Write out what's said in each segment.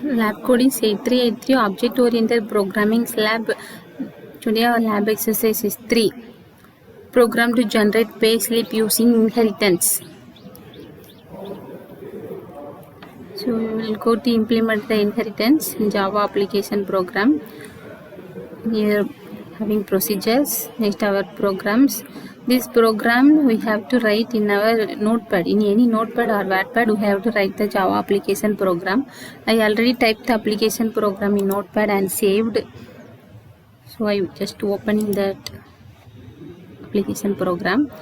Lab code is 8383 object oriented programming lab. Today our lab exercise is 3. Program to generate payslip using inheritance. So we will go to implement the inheritance in Java application program. Here having procedures, next our programs. This program we have to write in our notepad. In any notepad or wattpad we have to write the Java application program. I already typed the application program in notepad and saved. So I just opening that application program.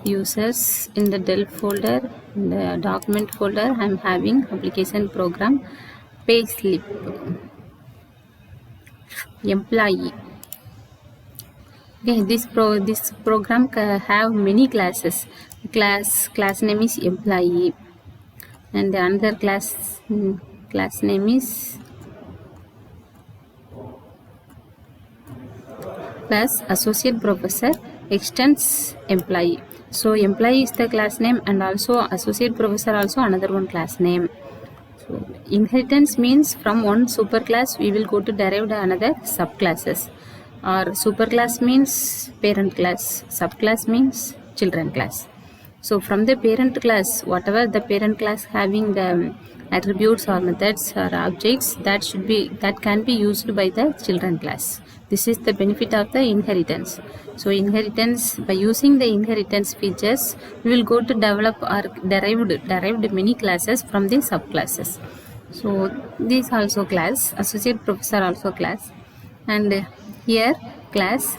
Users in the Del folder, in the document folder I am having application program, payslip, employee. Okay, this program have many classes. Class name is employee, and the another class name is class associate professor extends employee. So employee is the class name and also associate professor also another one class name. So inheritance means from one superclass we will go to derive another subclasses. Or superclass means parent class, subclass means children class. So from the parent class, whatever the parent class having the attributes or methods or objects, that can be used by the children class. This is the benefit of the inheritance. So inheritance, by using the inheritance features, we will go to develop or derived many classes from the subclasses. So this also class, associate professor also class, and here class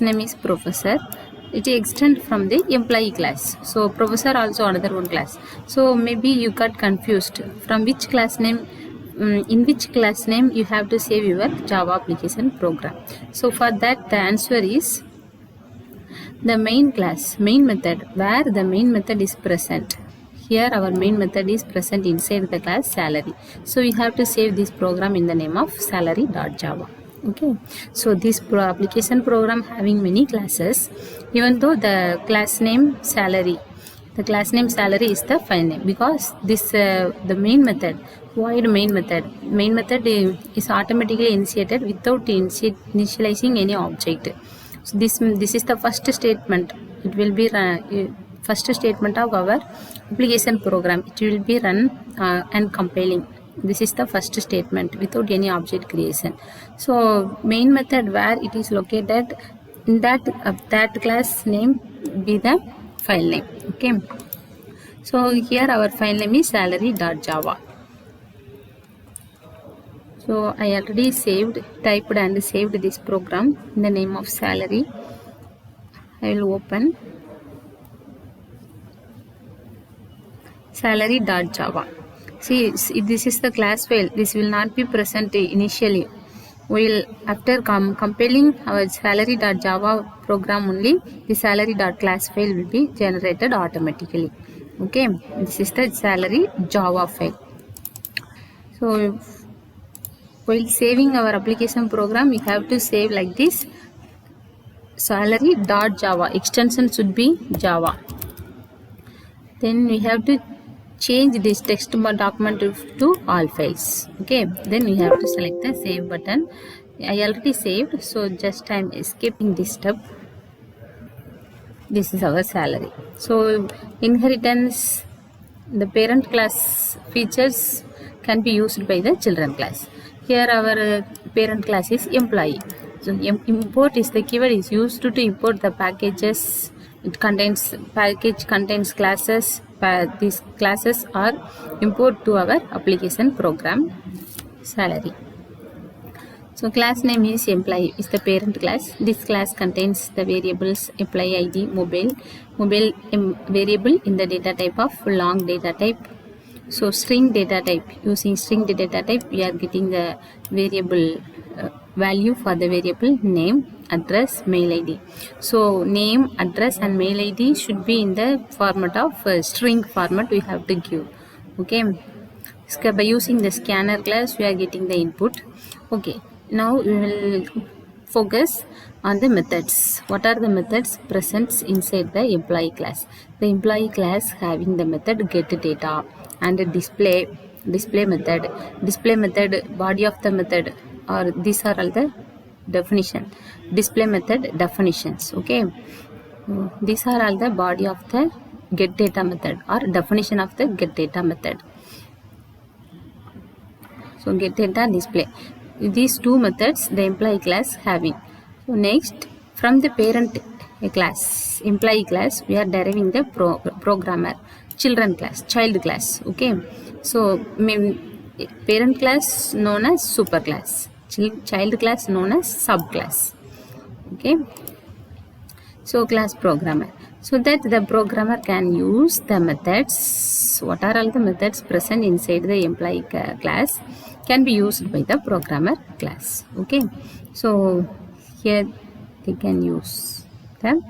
name is professor. It extend from the employee class. So professor also another one class. So maybe you got confused from which class name, in which class name you have to save your Java application program. So for that the answer is the main class, main method, where the main method is present. Here our main method is present inside the class salary. So we have to save this program in the name of salary.java. Okay, so this application program having many classes, even though the class name salary, the class name salary is the file name, because this the main method, void main method is automatically initiated without initializing any object. So this is the first statement. It will be first statement of our application program. It will be run and compiling. This is the first statement without any object creation. So main method where it is located, in that class name be the file name. Okay, so here our file name is salary.java. So I already typed and saved this program in the name of salary. I will open salary.java. See, this is the class file. This will not be present initially. We'll after compiling our salary.java program only, the salary.class file will be generated automatically. Okay, this is the salary Java file. So while saving our application program, we have to save like this: salary.java. Extension should be Java. Then we have to change this text document to all files. Okay, then we have to select the save button. I already saved, so just I am escaping this step. This is our salary. So inheritance, the parent class features can be used by the children class. Here our parent class is employee. So import is the keyword is used to import the packages. Package contains classes. These classes are import to our application program salary. So class name is employee, is the parent class. This class contains the variables employee ID, mobile variable in the data type of long data type. So string data type, using string data type we are getting the variable value for the variable name, address, mail ID. So name, address and mail ID should be in the format of string format we have to give. Okay, so by using the scanner class we are getting the input. Okay, now we will focus on the methods. What are the methods present inside the employee class? The employee class having the method get data and display display method, body of the method, or these are all the definition. Display method definitions. Okay, these are all the body of the get data method or definition of the get data method. So get data, display, these two methods the employee class having. So next, from the parent class, employee class, we are deriving the programmer children class, child class. Okay, so parent class known as superclass, child class known as subclass. Okay, so class programmer, so that the programmer can use the methods. What are all the methods present inside the employee class can be used by the programmer class. Okay, so here they can use the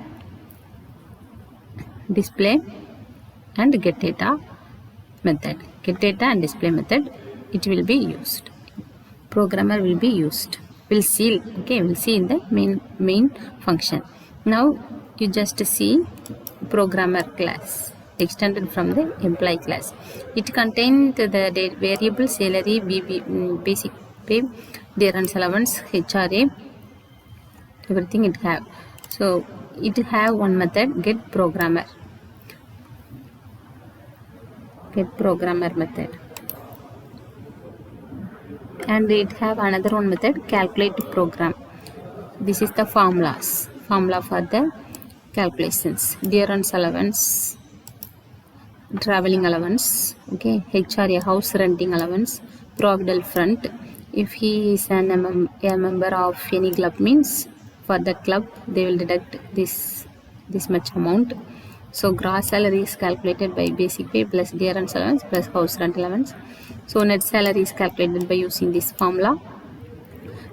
display and get data method. Get data and display method, it will be used. Programmer will be used. We'll see. Okay, we'll see in the main function. Now you just see programmer class extended from the employee class. It contains the variable salary, basic pay, dearness allowance, HRA, everything it have. So it have one method, get programmer method, and it have another one method, calculate program. This is the formula for the calculations, dearness allowance, traveling allowance, okay, HRA, house renting allowance, provident fund. If he is a member of any club, means for that club they will deduct this much amount. So gross salary is calculated by basic pay plus dearness allowance plus house rent allowance. So net salary is calculated by using this formula.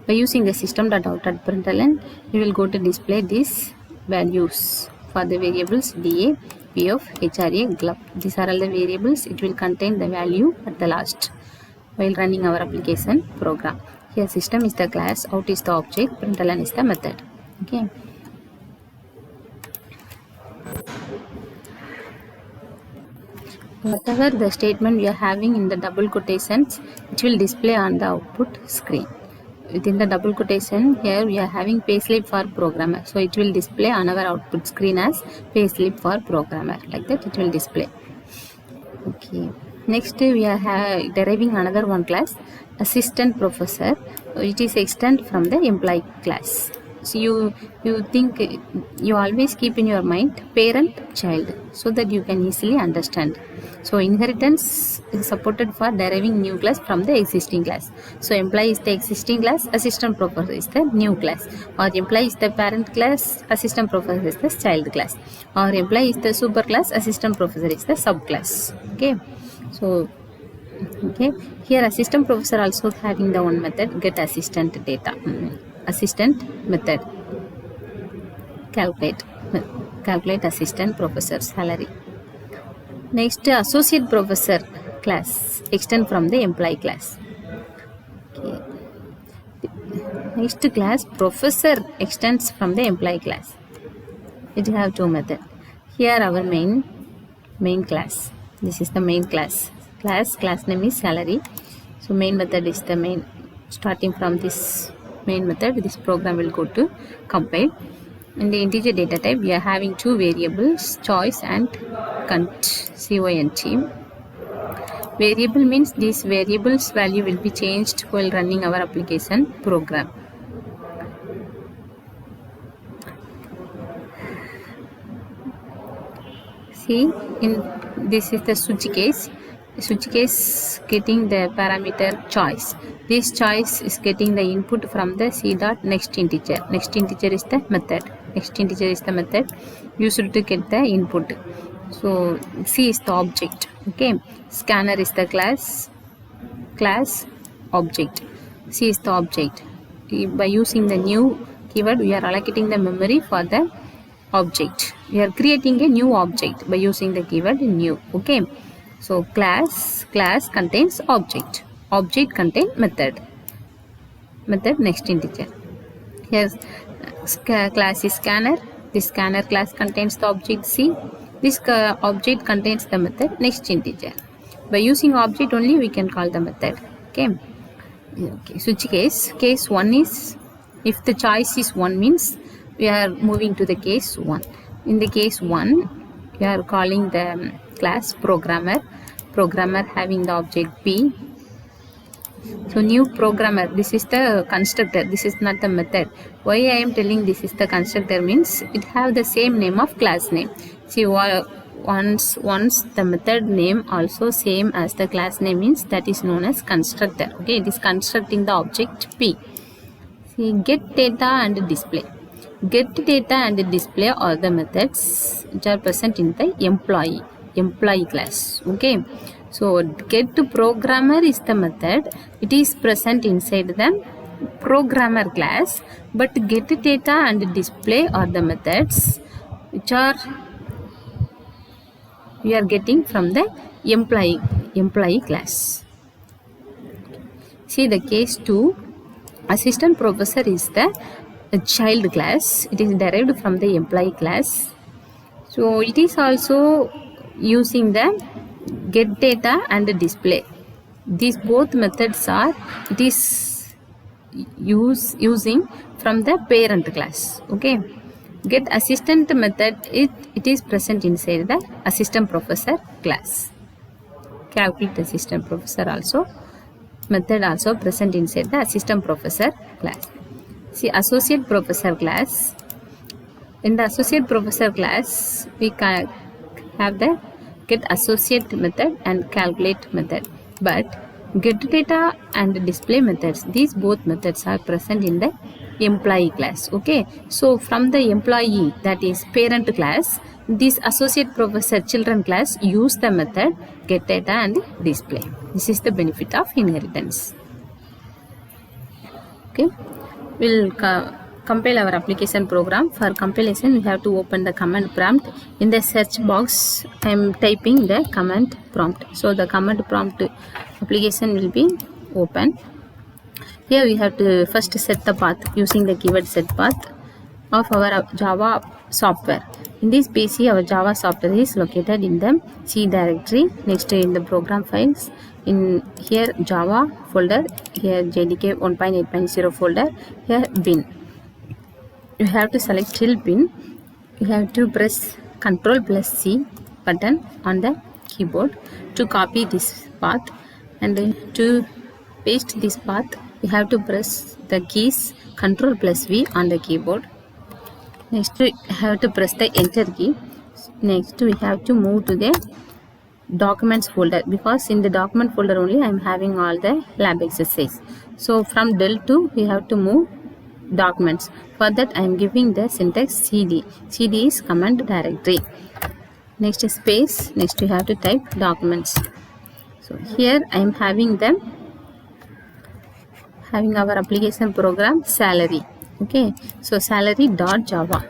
By using the system.out.println, we will go to display these values for the variables DA, PF, HRA, GLUB. These are all the variables. It will contain the value at the last while running our application program. Here system is the class, out is the object, println is the method. Okay. Whatever the statement we are having in the double quotations, it will display on the output screen. Within the double quotation, here we are having payslip for programmer. So it will display on our output screen as payslip for programmer. Like that it will display. Okay. Next we are deriving another one class, assistant professor. It is extend from the employee class. So you think, you always keep in your mind parent child so that you can easily understand. So inheritance is supported for deriving new class from the existing class. So employee is the existing class, assistant professor is the new class, or employee is the parent class, assistant professor is the child class, or employee is the super class, assistant professor is the subclass. Okay, so okay, here assistant professor also having the one method, get assistant data, assistant method, calculate assistant professor salary. Next, associate professor class, extend from the employee class. Okay. Next class, professor extends from the employee class. It have two methods. Here our main class. This is the main class. Class name is salary. So main method is the main. Starting from this main method, this program will go to compile. In the integer data type, we are having two variables, choice and cont. Variable means these variables value will be changed while running our application program. See, in this is the switch case. Switch case getting the parameter choice. This choice is getting the input from the C dot next integer. Next integer is the method. Next integer is the method used to get the input. So C is the object. Okay, scanner is the class object. C is the object. By using the new keyword, we are allocating the memory for the object. We are creating a new object by using the keyword new. Okay, so class contains object contains method next integer. Here class is scanner. This scanner class contains the object C. This object contains the method next integer. By using object only we can call the method. Okay. Switch case. Case 1 is, if the choice is 1 means we are moving to the case 1. In the case 1 we are calling the class programmer. Programmer having the object P. So new programmer, this is the constructor, this is not the method. Why I am telling this is the constructor means it have the same name of class name. See, once the method name also same as the class name means that is known as constructor. Okay, it is constructing the object P. See, get data and display. Get data and display are the methods which are present in the employee class. Okay, so get programmer is the method, it is present inside the programmer class, but get data and display are the methods which are we are getting from the employee class. See the case 2, assistant professor is the child class, it is derived from the employee class. So it is also using the get data and display. These both methods are, it is using from the parent class. Okay, get assistant method, it is present inside the assistant professor class. Calculate assistant professor also method also present inside the assistant professor class. See associate professor class. In the associate professor class we can have the get associate method and calculate method, but get data and display methods, these both methods are present in the employee class. Okay, so from the employee, that is parent class, this associate professor children class use the method get data and display. This is the benefit of inheritance. Okay, we'll compile our application program. For compilation we have to open the command prompt. In the search box I am typing the command prompt, so the command prompt application will be open. Here we have to first set the path using the keyword set path of our Java software. In this PC our Java software is located in the C directory. Next in the program files, in here Java folder, here JDK 1.8.0 folder, here bin. You have to select till bin. You have to press Ctrl+C button on the keyboard to copy this path, and to paste this path you have to press the keys Ctrl+V on the keyboard. Next we have to press the enter key. Next we have to move to the documents folder, because in the document folder only I am having all the lab exercise. So from del to we have to move documents. For that I am giving the syntax cd. Cd is command directory. Next is space. Next we have to type documents. So here I am having our application program salary. Okay, so salary.java.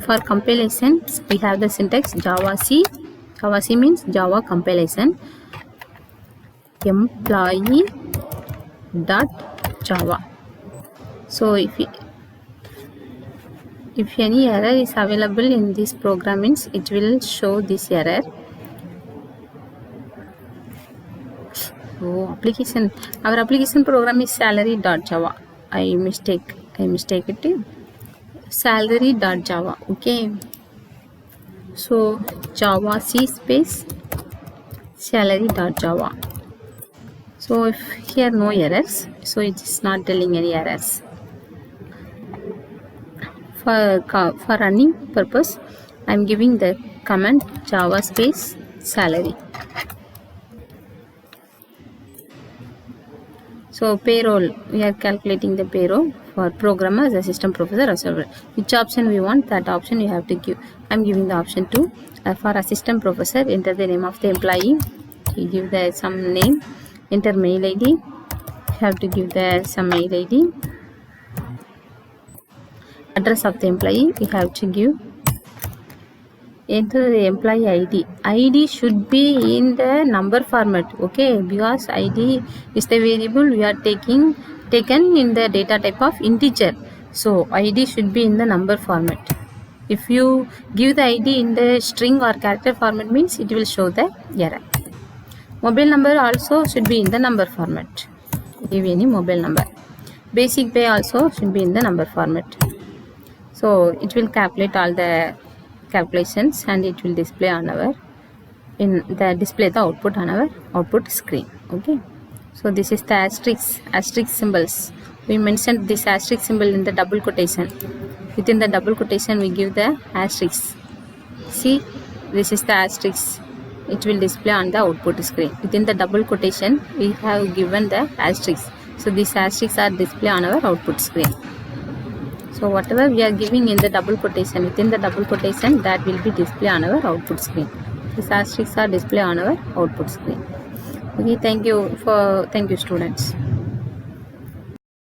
For compilation we have the syntax Java C. Java C means Java compilation. Employee.java. So if any error is available in this program means it will show this error. So our application program is salary.java. I mistake it. Salary.java. Okay. So Java C space salary.java. So if here no errors, so it is not telling any errors. For running purpose I am giving the command Java space salary. So payroll, we are calculating the payroll for programmer as assistant professor or server. Which option we want, that option you have to give. I am giving the option 2. For assistant professor, enter the name of the employee. You give the some name. Enter mail ID. You have to give the some mail ID. Address of the employee we have to give. Enter the employee ID. ID should be in the number format. Okay, because ID is the variable we are taken in the data type of integer. So ID should be in the number format. If you give the ID in the string or character format means it will show the error. Mobile number also should be in the number format. Give any mobile number. Basic pay also should be in the number format. So it will calculate all the calculations and it will display on our the output on our output screen. Okay. So this is the asterisk symbols. We mentioned this asterisk symbol in the double quotation. Within the double quotation we give the asterisk. See, this is the asterisk. It will display on the output screen. Within the double quotation we have given the asterisk. So these asterisks are displayed on our output screen. So whatever we are giving in the double quotation, within the double quotation, that will be displayed on our output screen. These asterisks are displayed on our output screen. Okay, thank you students.